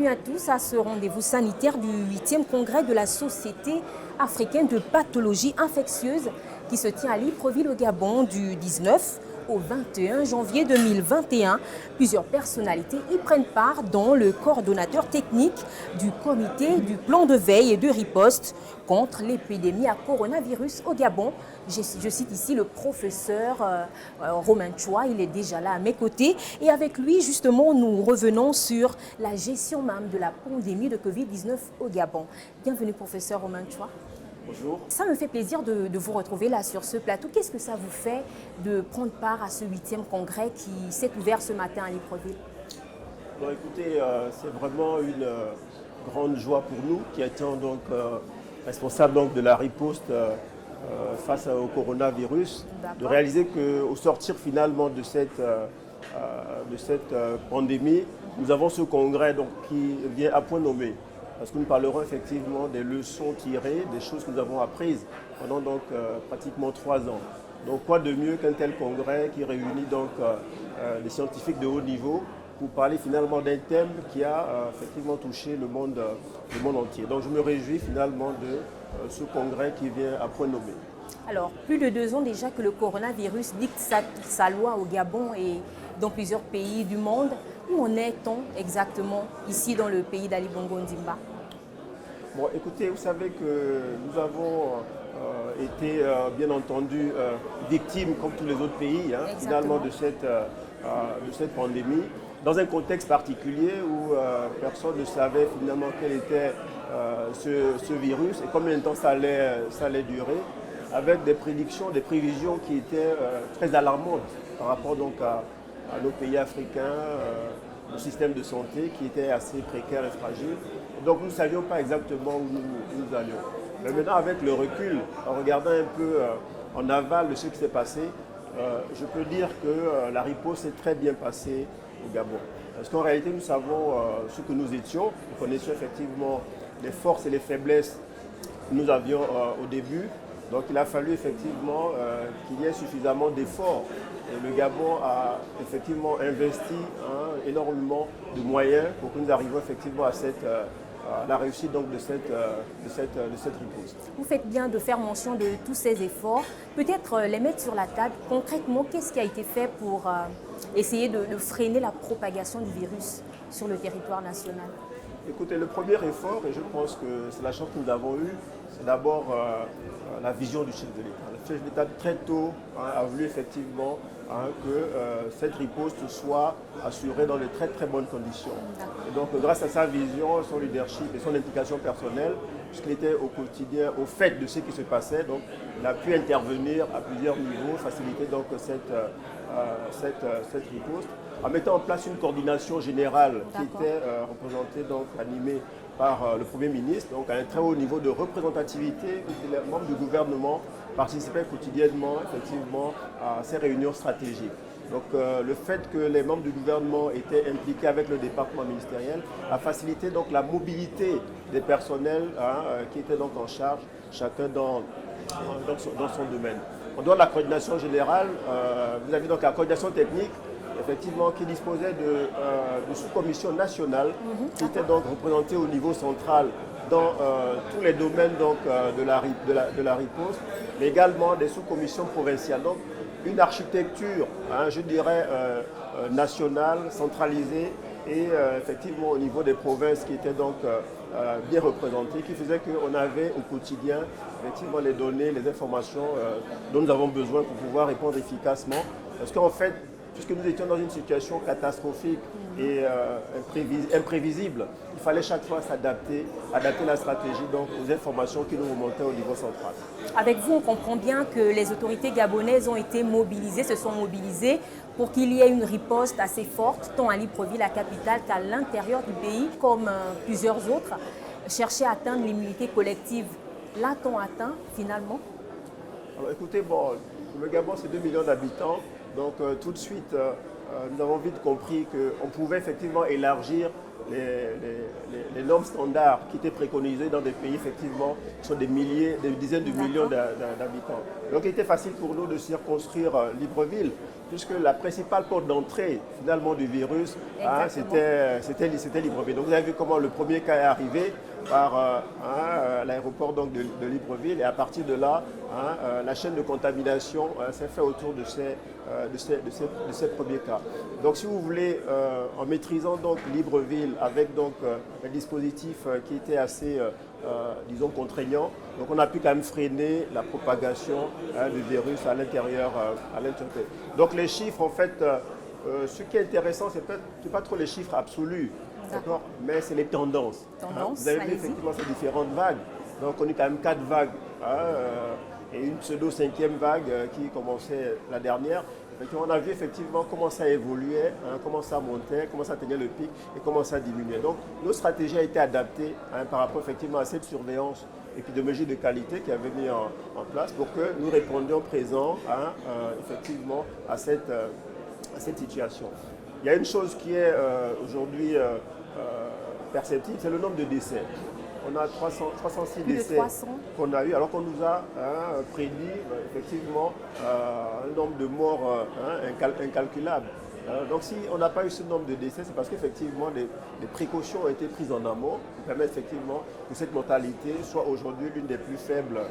bienvenue à tous à ce rendez-vous sanitaire du 8e congrès de la Société africaine de pathologie infectieuse qui se tient à Libreville au Gabon du 19 au 21 janvier 2021. Plusieurs personnalités y prennent part, dont le coordonnateur technique du comité du plan de veille et de riposte contre l'épidémie à coronavirus au Gabon. Je cite ici le professeur Romain Chua, il est déjà là à mes côtés. Et avec lui, justement, nous revenons sur la gestion même de la pandémie de Covid-19 au Gabon. Bienvenue, professeur Romain Chua. Bonjour. Ça me fait plaisir de vous retrouver là sur ce plateau. Qu'est-ce que ça vous fait de prendre part à ce 8e congrès qui s'est ouvert ce matin à Libreville? Bon, écoutez, c'est vraiment une grande joie pour nous qui étions donc responsables donc, de la riposte face au coronavirus, de réaliser qu'au sortir finalement de cette pandémie, nous avons ce congrès donc, qui vient à point nommé. Parce que nous parlerons effectivement des leçons tirées, des choses que nous avons apprises pendant donc pratiquement 3 ans. Donc quoi de mieux qu'un tel congrès qui réunit donc des scientifiques de haut niveau pour parler finalement d'un thème qui a effectivement touché le monde entier. Donc je me réjouis finalement de ce congrès qui vient à point nommé. Alors, plus de 2 ans déjà que le coronavirus dicte sa loi au Gabon et dans plusieurs pays du monde. Où en est-on exactement ici dans le pays d'Ali Bongo Ondimba? Bon, écoutez, vous savez que nous avons été bien entendu victimes, comme tous les autres pays, finalement de cette pandémie, dans un contexte particulier où personne ne savait finalement quel était ce virus et combien de temps ça allait durer, avec des prédictions, des prévisions qui étaient très alarmantes par rapport donc à nos pays africains, le système de santé qui était assez précaire et fragile. Donc nous ne savions pas exactement où nous allions. Mais maintenant, avec le recul, en regardant un peu en aval de ce qui s'est passé, je peux dire que la riposte s'est très bien passée au Gabon. Parce qu'en réalité, nous savons ce que nous étions. Nous connaissions effectivement les forces et les faiblesses que nous avions au début. Donc il a fallu effectivement qu'il y ait suffisamment d'efforts. Et le Gabon a effectivement investi énormément de moyens pour que nous arrivions effectivement à la réussite donc, de cette riposte. Vous faites bien de faire mention de tous ces efforts. Peut-être les mettre sur la table. Concrètement, qu'est-ce qui a été fait pour essayer de freiner la propagation du virus sur le territoire national? Écoutez, le premier effort, et je pense que c'est la chance que nous avons eue, c'est d'abord la vision du chef de l'État. Le chef de l'État, très tôt, a voulu effectivement que cette riposte soit assurée dans de très très bonnes conditions. Et donc, grâce à sa vision, son leadership et son implication personnelle, puisqu'il était au quotidien, au fait de ce qui se passait, donc il a pu intervenir à plusieurs niveaux, faciliter donc cette riposte, en mettant en place une coordination générale qui était représentée, donc animée par le Premier ministre, donc à un très haut niveau de représentativité, où les membres du gouvernement participaient quotidiennement effectivement à ces réunions stratégiques. Donc le fait que les membres du gouvernement étaient impliqués avec le département ministériel a facilité donc la mobilité des personnels qui étaient donc en charge, chacun dans son domaine. En dehors de la coordination générale, vous avez donc la coordination technique, effectivement, qui disposait de sous-commissions nationales qui étaient donc représentées au niveau central dans tous les domaines donc, de la riposte, mais également des sous-commissions provinciales. Donc une architecture, je dirais, nationale, centralisée et effectivement au niveau des provinces qui étaient donc bien représentées, qui faisait qu'on avait au quotidien effectivement les données, les informations dont nous avons besoin pour pouvoir répondre efficacement. Parce qu'en fait, puisque nous étions dans une situation catastrophique et imprévisible, il fallait chaque fois adapter la stratégie donc, aux informations qui nous remontaient au niveau central. Avec vous, on comprend bien que les autorités gabonaises ont été mobilisées, se sont mobilisées pour qu'il y ait une riposte assez forte, tant à Libreville, la capitale, qu'à l'intérieur du pays, comme plusieurs autres, chercher à atteindre l'immunité collective. L'a-t-on atteint finalement? Alors écoutez, bon, le Gabon c'est 2 millions d'habitants. Donc tout de suite, nous avons vite compris qu'on pouvait effectivement élargir les normes standards qui étaient préconisées dans des pays, effectivement, qui sont des dizaines de millions d'habitants. Donc, il était facile pour nous de circonscrire Libreville, puisque la principale porte d'entrée, finalement, du virus, c'était Libreville. Donc, vous avez vu comment le premier cas est arrivé par l'aéroport de Libreville, et à partir de là, la chaîne de contamination s'est faite autour de ces premiers cas. Donc, si vous voulez, en maîtrisant donc Libreville avec donc un dispositif qui était assez, disons, contraignant, donc on a pu quand même freiner la propagation du virus à l'intérieur. Donc, les chiffres, en fait, ce qui est intéressant, c'est pas trop les chiffres absolus. D'accord, mais c'est les tendances. Vous avez vu effectivement ces différentes vagues. Donc on a quand même 4 vagues et une pseudo-5e vague qui commençait la dernière. On a vu effectivement comment ça évoluait, comment ça montait, comment ça tenait le pic et comment ça diminuait. Donc nos stratégies ont été adaptées par rapport effectivement à cette surveillance épidémiologique de qualité qui avait mis en place pour que nous répondions présents effectivement à cette situation. Il y a une chose qui est aujourd'hui perceptible, c'est le nombre de décès. On a 306 décès qu'on a eu, alors qu'on nous a prédit effectivement un nombre de morts incalculable. Donc si on n'a pas eu ce nombre de décès, c'est parce qu'effectivement des précautions ont été prises en amont qui permettent effectivement que cette mortalité soit aujourd'hui l'une des plus faibles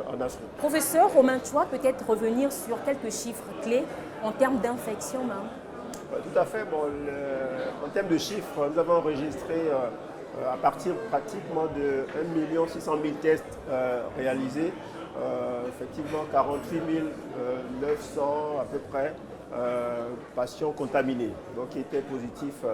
en Afrique. Professeur Romain Tchoua, peut-être revenir sur quelques chiffres clés en termes d'infection même. Tout à fait. Bon, en termes de chiffres, nous avons enregistré à partir pratiquement de 1 600 000 tests réalisés, effectivement 48 900 à peu près patients contaminés, donc qui étaient positifs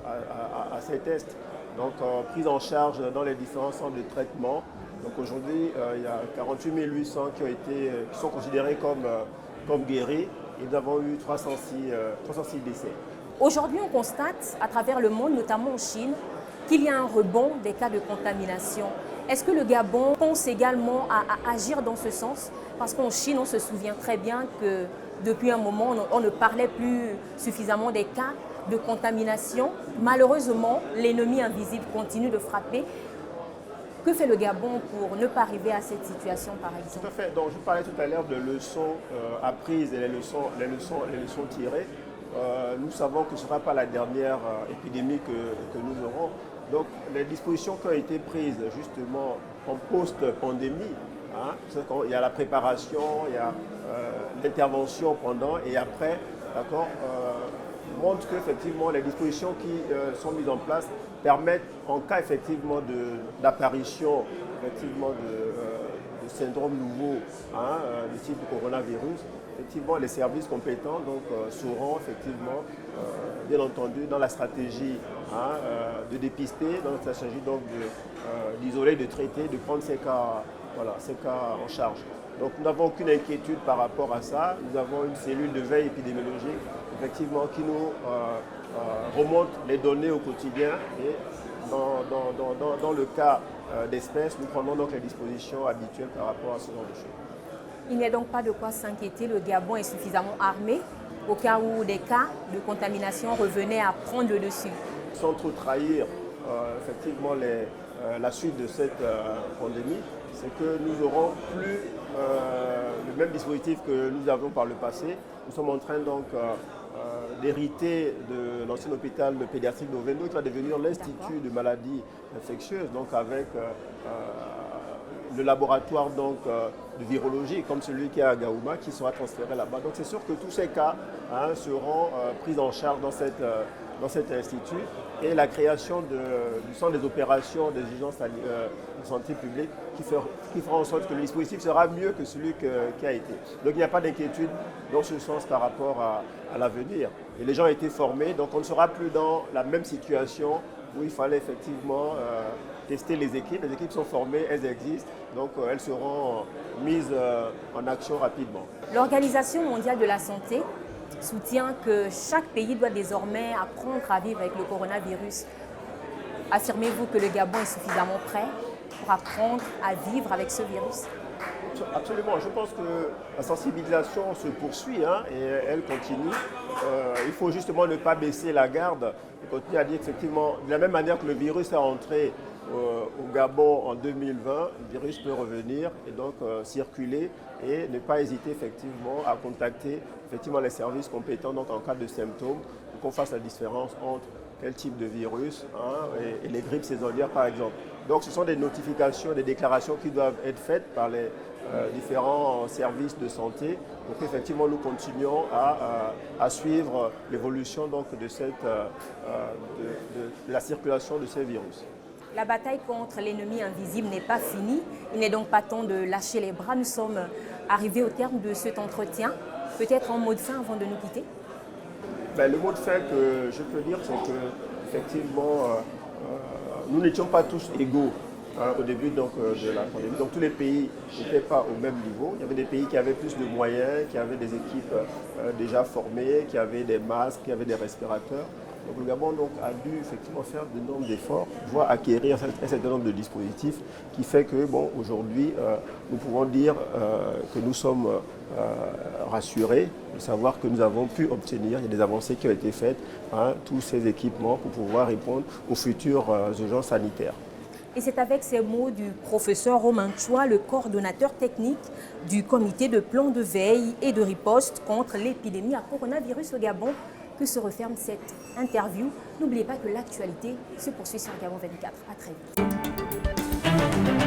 à ces tests. Donc prise en charge dans les différents centres de traitement. Donc aujourd'hui, il y a 48 800 qui sont considérés comme guéris. Et nous avons eu 306 décès. Aujourd'hui, on constate à travers le monde, notamment en Chine, qu'il y a un rebond des cas de contamination. Est-ce que le Gabon pense également à agir dans ce sens? Parce qu'en Chine, on se souvient très bien que depuis un moment, on ne parlait plus suffisamment des cas de contamination. Malheureusement, l'ennemi invisible continue de frapper. Que fait le Gabon pour ne pas arriver à cette situation, par exemple? Tout à fait. Donc, je parlais tout à l'heure de leçons apprises et les leçons tirées. Nous savons que ce ne sera pas la dernière épidémie que nous aurons. Donc, les dispositions qui ont été prises justement en post-pandémie, il y a la préparation, il y a l'intervention pendant et après, d'accord, montrent qu'effectivement les dispositions qui sont mises en place permettent, en cas effectivement d'apparition de syndromes nouveaux de type coronavirus, effectivement les services compétents sauront effectivement, bien entendu, dans la stratégie de dépister, dans la stratégie d'isoler, de traiter, de prendre ces cas en charge. Donc nous n'avons aucune inquiétude par rapport à ça. Nous avons une cellule de veille épidémiologique effectivement qui nous remonte les données au quotidien et dans le cas d'espèces, nous prenons donc les dispositions habituelles par rapport à ce genre de choses. Il n'y a donc pas de quoi s'inquiéter, le Gabon est suffisamment armé au cas où des cas de contamination revenaient à prendre le dessus. Sans trop trahir effectivement la suite de cette pandémie, c'est que nous n'aurons plus le même dispositif que nous avions par le passé. Nous sommes en train donc d'hériter de l'ancien hôpital pédiatrique d'Ovendo qui va devenir l'Institut de maladies infectieuses, donc avec le laboratoire de virologie comme celui qui est à Gaouma qui sera transféré là-bas. Donc c'est sûr que tous ces cas seront pris en charge dans cet institut et la création du centre des opérations des urgences de santé publique qui fera en sorte que le dispositif sera mieux que celui qui a été. Donc il n'y a pas d'inquiétude dans ce sens par rapport à l'avenir. Et les gens ont été formés, donc on ne sera plus dans la même situation où il fallait effectivement tester les équipes. Les équipes sont formées, elles existent, donc elles seront mises en action rapidement. L'Organisation mondiale de la santé soutient que chaque pays doit désormais apprendre à vivre avec le coronavirus. Affirmez-vous que le Gabon est suffisamment prêt pour apprendre à vivre avec ce virus? Absolument. Je pense que la sensibilisation se poursuit hein, et elle continue. Il faut justement ne pas baisser la garde et continuer à dire effectivement, de la même manière que le virus est entré au Gabon en 2020, le virus peut revenir et donc circuler et ne pas hésiter effectivement à contacter effectivement les services compétents donc en cas de symptômes pour qu'on fasse la différence entre quel type de virus hein, et les grippes saisonnières par exemple. Donc ce sont des notifications, des déclarations qui doivent être faites par les différents services de santé pour qu'effectivement nous continuions à suivre l'évolution donc de la circulation de ces virus. La bataille contre l'ennemi invisible n'est pas finie. Il n'est donc pas temps de lâcher les bras. Nous sommes arrivés au terme de cet entretien. Peut-être en mot de fin avant de nous quitter. Le mot de fin que je peux dire, c'est que effectivement, nous n'étions pas tous égaux hein, au début donc, de la pandémie. Donc tous les pays n'étaient pas au même niveau. Il y avait des pays qui avaient plus de moyens, qui avaient des équipes déjà formées, qui avaient des masques, qui avaient des respirateurs. Donc le Gabon donc, a dû effectivement faire de nombreux efforts, voire acquérir un certain nombre de dispositifs qui fait que bon, aujourd'hui, nous pouvons dire que nous sommes rassurés de savoir que nous avons pu obtenir, il y a des avancées qui ont été faites, hein, tous ces équipements pour pouvoir répondre aux futures urgences sanitaires. Et c'est avec ces mots du professeur Romain Choua, le coordonnateur technique du comité de plan de veille et de riposte contre l'épidémie à coronavirus au Gabon, que se referme cette interview. N'oubliez pas que l'actualité se poursuit sur Gabon 24. À très vite.